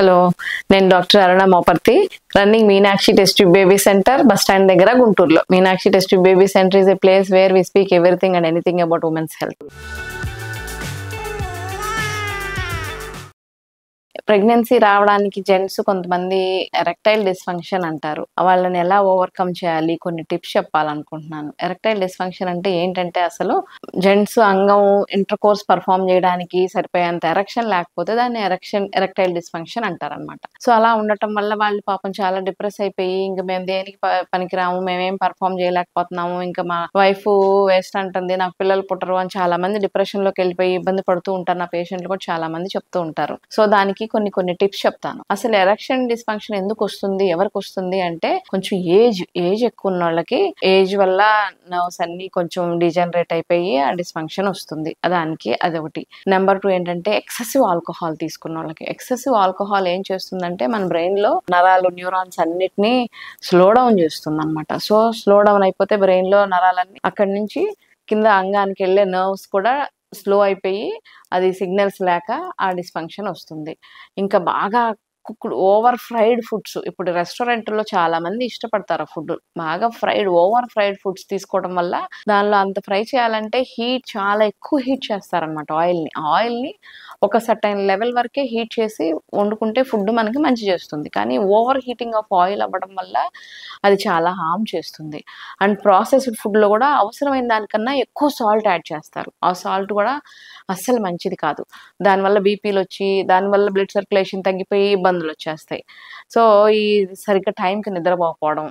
Hello, నేను doctor Aruna Moparthi, running Meenakshi test tube baby centre, bus stand దగ్గర, గుంటూరులో. Meenakshi test tube baby centre is a place where we speak everything and anything about women's health. Pregnancy రావడానికి gents కొంతమంది erectile dysfunction అంటారు. వాళ్ళని ఎలా overcome చేయాలి, కొన్ని టిప్స్ చెప్పాలనుకుంటున్నాను. ఎరెక్టైల్ డిస్ఫంక్షన్ అంటే ఏంటంటే, అసలు జెంట్స్ అంగం ఇంటర్ కోర్స్ పర్ఫామ్ చేయడానికి సరిపోయేంత ఎరెక్షన్ లేకపోతే దాన్ని ఎరెక్టైల్ డిస్ఫంక్షన్ అంటారనమాట. సో అలా ఉండటం వల్ల వాళ్ళు పాపం చాలా డిప్రెస్ అయిపోయి, ఇంకా మేము దేనికి పనికిరాము, మేమేం పర్ఫామ్ చేయలేకపోతున్నాము, ఇంకా మా వైఫ్ వేస్ట్ అంటుంది, నాకు పిల్లలు పుట్టరు అని చాలా మంది డిప్రెషన్ లోకి వెళ్ళిపోయి ఇబ్బంది పడుతూ ఉంటారు. నా పేషెంట్లు కూడా చాలా మంది చెప్తూ ఉంటారు. సో దానికి కొన్ని టిప్స్ చెప్తాను. అసలు ఎరెక్షన్ డిస్ఫంక్షన్ ఎందుకు వస్తుంది, ఎవరికి వస్తుంది అంటే, కొంచెం ఏజ్ ఎక్కువ ఉన్న వాళ్ళకి ఏజ్ వల్ల నర్వ్స్ అన్ని కొంచెం డిజనరేట్ అయిపోయి ఆ డిస్ఫంక్షన్ వస్తుంది. దానికి అదొకటి. నెంబర్ 2 ఏంటంటే, ఎక్సెసివ్ ఆల్కహాల్ తీసుకున్న వాళ్ళకి. ఎక్సెసివ్ ఆల్కహాల్ ఏం చేస్తుందంటే, మన బ్రెయిన్ లో నరాలు, న్యూరాన్స్ అన్నిటినీ స్లో డౌన్ చేస్తుంది అనమాట. సో స్లో డౌన్ అయిపోతే బ్రెయిన్ లో నరాలన్నీ అక్కడి నుంచి కింద అంగానికి వెళ్ళే నర్వ్స్ కూడా స్లో అయిపోయి అది సిగ్నల్స్ లేక ఆ డిస్ఫంక్షన్ వస్తుంది. ఇంకా బాగా కుక్డ్ ఓవర్ ఫ్రైడ్ ఫుడ్స్, ఇప్పుడు రెస్టారెంట్లో చాలా మంది ఇష్టపడతారు ఆ ఫుడ్. బాగా ఓవర్ ఫ్రైడ్ ఫుడ్స్ తీసుకోవడం వల్ల దానిలో అంత ఫ్రై చేయాలంటే చాలా ఎక్కువ హీట్ చేస్తారనమాట. ఆయిల్ని ఒక సర్టైన్ లెవెల్ వరకే హీట్ చేసి వండుకుంటే ఫుడ్ మనకి మంచి చేస్తుంది. కానీ ఓవర్ హీటింగ్ ఆఫ్ ఆయిల్ అవ్వడం వల్ల అది చాలా హార్మ్ చేస్తుంది. అండ్ ప్రాసెస్డ్ ఫుడ్లో కూడా అవసరమైన దానికన్నా ఎక్కువ సాల్ట్ యాడ్ చేస్తారు. ఆ సాల్ట్ కూడా అస్సలు మంచిది కాదు. దానివల్ల బీపీలు వచ్చి, దానివల్ల బ్లడ్ సర్క్యులేషన్ తగ్గిపోయి ఇబ్బందులు వచ్చేస్తాయి. సో ఈ సరిగ్గా టైంకి నిద్రపోకపోవడం,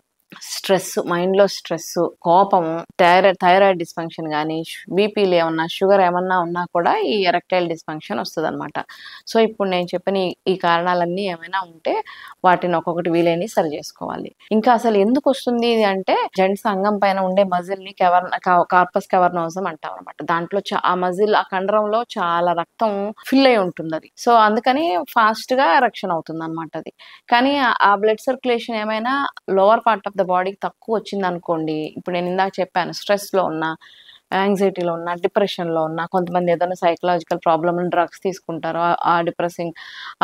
స్ట్రెస్, మైండ్లో స్ట్రెస్, కోపము, థైరాయిడ్ డిస్ఫంక్షన్ కానీ, బీపీలు ఏమన్నా, షుగర్ ఏమన్నా ఉన్నా కూడా ఈ ఎరెక్టైల్ డిస్ఫంక్షన్ వస్తుంది అనమాట. సో ఇప్పుడు నేను చెప్పిన ఈ కారణాలన్నీ ఏమైనా ఉంటే వాటిని ఒక్కొక్కటి వీలైన సరి చేసుకోవాలి. ఇంకా అసలు ఎందుకు వస్తుంది ఇది అంటే, జెంట్స్ అంగం పైన ఉండే మజిల్ ని కార్పస్ క్యావర్నోసమ్ అంటాం అనమాట. దాంట్లో ఆ మజిల్, ఆ కండరంలో చాలా రక్తం ఫిల్ అయి ఉంటుంది అది. సో అందుకని ఫాస్ట్ గా ఎరెక్షన్ అవుతుంది అనమాట అది. కానీ ఆ బ్లడ్ సర్క్యులేషన్ ఏమైనా లోవర్ పార్ట్ ఆఫ్ ద బాడీకి తక్కువ వచ్చింది అనుకోండి, ఇప్పుడు నేను ఇందాక చెప్పాను, స్ట్రెస్ లో ఉన్నా, యాంగ్జైటీలో ఉన్నా, డిప్రెషన్లో ఉన్నా, కొంతమంది ఏదైనా సైకలాజికల్ ప్రాబ్లమ్ డ్రగ్స్ తీసుకుంటారు, ఆ డిప్రెసింగ్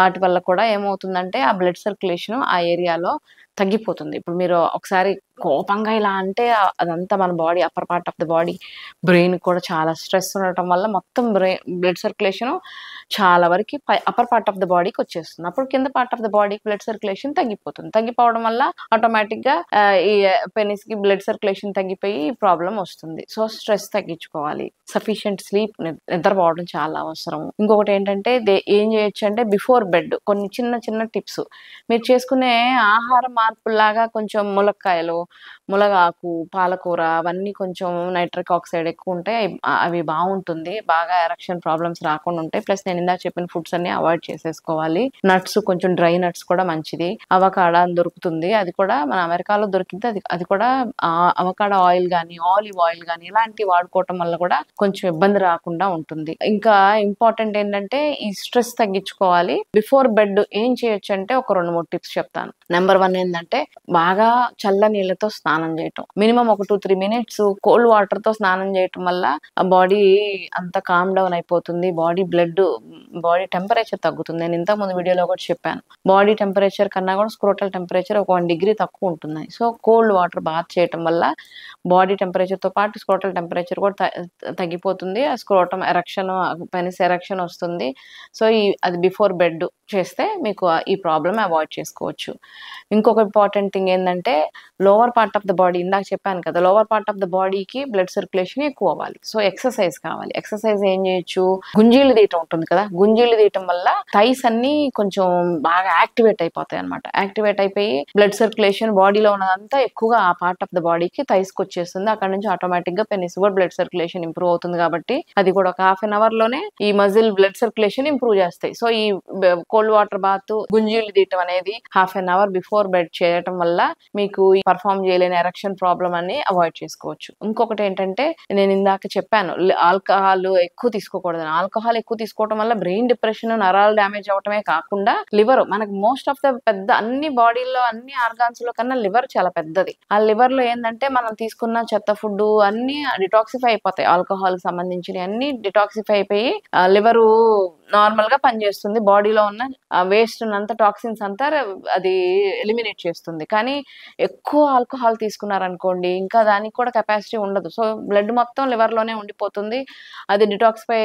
వాటి వల్ల కూడా ఏమవుతుందంటే ఆ బ్లడ్ సర్క్యులేషన్ ఆ ఏరియాలో తగ్గిపోతుంది. ఇప్పుడు మీరు ఒకసారి కోపంగా ఇలా అంటే అదంతా మన body, upper part of the body, brain కూడా చాలా స్ట్రెస్ ఉండటం వల్ల మొత్తం బ్లడ్ సర్క్యులేషన్ చాలా వరకు అప్పర్ పార్ట్ ఆఫ్ ద బాడీకి వచ్చేస్తుంది. అప్పుడు కింద పార్ట్ ఆఫ్ ద బాడీకి బ్లడ్ సర్క్యులేషన్ తగ్గిపోతుంది. తగ్గిపోవడం వల్ల ఆటోమేటిక్ గా ఈ పెనిస్ కి బ్లడ్ సర్క్యులేషన్ తగ్గిపోయి ప్రాబ్లం వస్తుంది. సో స్ట్రెస్ తగ్గించుకోవాలి. సఫిషియంట్ స్లీప్, నిద్రపోవడం చాలా అవసరం. ఇంకొకటి ఏంటంటే, ఏం చేయొచ్చు అంటే, బిఫోర్ బెడ్ కొన్ని చిన్న టిప్స్. మీరు చేసుకునే ఆహార మార్పులాగా కొంచెం ములక్కాయలు, ములగాకు, పాలకూర అవన్నీ కొంచెం నైట్రిక్ ఆక్సైడ్ ఎక్కువ ఉంటాయి, అవి బాగుంటుంది, బాగా ఎరెక్షన్ ప్రాబ్లమ్స్ రాకుండా ఉంటాయి. ప్లస్ నేను ఇందాక చెప్పిన ఫుడ్స్ అన్ని అవాయిడ్ చేసేసుకోవాలి. నట్స్, కొంచెం డ్రై నట్స్ కూడా మంచిది. అవకాడో దొరుకుతుంది, అది కూడా మన అమెరికాలో దొరికింది. అది కూడా అవకాడో ఆయిల్ కానీ, ఆలివ్ ఆయిల్ కానీ ఇలాంటివి వాడుకోవటం వల్ల కూడా కొంచెం ఇబ్బంది రాకుండా ఉంటుంది. ఇంకా ఇంపార్టెంట్ ఏంటంటే, ఈ స్ట్రెస్ తగ్గించుకోవాలి. బిఫోర్ బెడ్ ఏం చేయొచ్చు అంటే ఒక 2-3 టిప్స్ చెప్తాను. నెంబర్ 1 ఏంటంటే, బాగా చల్ల నీళ్ళతో స్నానం చేయటం. మినిమం ఒక 2-3 మినిట్స్ కోల్డ్ వాటర్ తో స్నానం చేయటం వల్ల ఆ బాడీ అంతా కామ్ డౌన్ అయిపోతుంది. బాడీ టెంపరేచర్ తగ్గుతుంది. నేను ఇంతకు ముందు వీడియోలో కూడా చెప్పాను, బాడీ టెంపరేచర్ కన్నా కూడా స్క్రోటల్ టెంపరేచర్ ఒక 1 డిగ్రీ తక్కువ ఉంటుంది. సో కోల్డ్ వాటర్ బాత్ చేయటం వల్ల బాడీ టెంపరేచర్ తో పాటు స్క్రోటల్ టెంపరేచర్ కూడా తగ్గిపోతుంది. ఆ స్క్రోటం ఎరెక్షన్, పెనిస్ ఎరెక్షన్ వస్తుంది. సో అది బిఫోర్ బెడ్ చేస్తే మీకు ఈ ప్రాబ్లమ్ అవాయిడ్ చేసుకోవచ్చు. ఇంకొక ఇంపార్టెంట్ థింగ్ ఏంటంటే, lower part of the body, ఇందాక చెప్పాను కదా, లోవర్ పార్ట్ ఆఫ్ ద బాడీకి బ్లడ్ సర్క్యులేషన్ ఎక్కువ అవ్వాలి. సో ఎక్సర్సైజ్ కావాలి. ఎక్సర్సైజ్ ఏం చేయొచ్చు, గుంజీలు తీయటం ఉంటుంది కదా, గుంజీలు తీయటం వల్ల థైస్ అన్ని కొంచెం బాగా యాక్టివేట్ అయిపోతాయి అనమాట. యాక్టివేట్ అయిపోయి బ్లడ్ సర్క్యులేషన్ బాడీలో ఉన్నదంతా ఎక్కువగా ఆ పార్ట్ ఆఫ్ ద బాడీకి థైస్కి వచ్చేస్తుంది. అక్కడ నుంచి ఆటోమేటిక్ గా పెనిస్ కూడా బ్లడ్ సర్క్యులేషన్ ఇంప్రూవ్ అవుతుంది. కాబట్టి అది కూడా ఒక ½ an hour లోనే ఈ మజిల్ బ్లడ్ సర్క్యులేషన్ ఇంప్రూవ్ చేస్తాయి. సో ఈ కోల్డ్ వాటర్ బాత్, గుంజీలు తీయటం అనేది ½ an hour బిఫోర్ బెడ్ చేయటం వల్ల మీకు పర్ఫామ్ చేయలేని ఎరెక్షన్ ప్రాబ్లం అని అవాయిడ్ చేసుకోవచ్చు. ఇంకొకటి ఏంటంటే, నేను ఇందాక చెప్పాను, ఆల్కహాల్ ఎక్కువ తీసుకోకూడదు. ఆల్కహాల్ ఎక్కువ తీసుకోవడం వల్ల బ్రెయిన్ డిప్రెషన్, నరాలు డ్యామేజ్ అవటమే కాకుండా లివర్, మనకు మోస్ట్ ఆఫ్ ద పెద్ద అన్ని బాడీలో, అన్ని ఆర్గాన్స్ లో కన్నా లివర్ చాలా పెద్దది. ఆ లివర్ లో ఏంటంటే, మనం తీసుకున్న చెత్త ఫుడ్ అన్ని డిటాక్సిఫై అయిపోతాయి. ఆల్కహాల్ సంబంధించిన అన్ని డిటాక్సిఫై అయిపోయి లివరు నార్మల్ గా పనిచేస్తుంది. బాడీలో ఉన్న వేస్ట్ అంతా టాక్సిన్స్ అంతా అది ఎలిమినేట్ చేస్తుంది. కానీ ఎక్కువ ఆల్కహాల్ తీసుకున్నారనుకోండి ఇంకా దానికి కూడా కెపాసిటీ ఉండదు. సో బ్లడ్ మొత్తం లివర్ లోనే ఉండిపోతుంది. అది డిటాక్సిఫై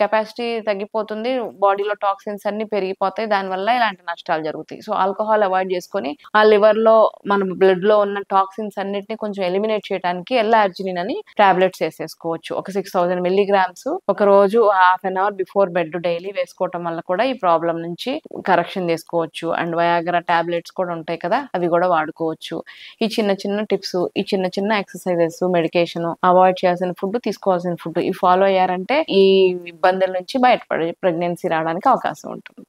కెపాసిటీ తగ్గిపోతుంది. బాడీలో టాక్సిన్స్ అన్ని పెరిగిపోతాయి. దానివల్ల ఇలాంటి నష్టాలు జరుగుతాయి. సో ఆల్కహాల్ అవాయిడ్ చేసుకొని ఆ లివర్ లో మన బ్లడ్ లో ఉన్న టాక్సిన్స్ అన్నిటిని కొంచెం ఎలిమినేట్ చేయడానికి ఎల్-ఆర్జినిన్ అని టాబ్లెట్స్ వేసేసుకోవచ్చు. ఒక 6000 మిల్లీగ్రామ్స్ ఒక రోజు half an hour before bed daily వేసుకోవటం వల్ల కూడా ఈ ప్రాబ్లం నుంచి కరెక్షన్ చేసుకోవచ్చు. అండ్ వయాగ్రా టాబ్లెట్స్ కూడా ఉంటాయి కదా, అవి కూడా వాడుకోవచ్చు. ఈ చిన్న చిన్న టిప్స్, ఈ చిన్న చిన్న ఎక్సర్సైజెస్, మెడికేషన్, అవాయిడ్ చేయాల్సిన ఫుడ్, తీసుకోవాల్సిన ఫుడ్ ఈ ఫాలో అయ్యారంటే ఈ ఇబ్బందుల నుంచి బయటపడే ప్రెగ్నెన్సీ రావడానికి అవకాశం ఉంటుంది.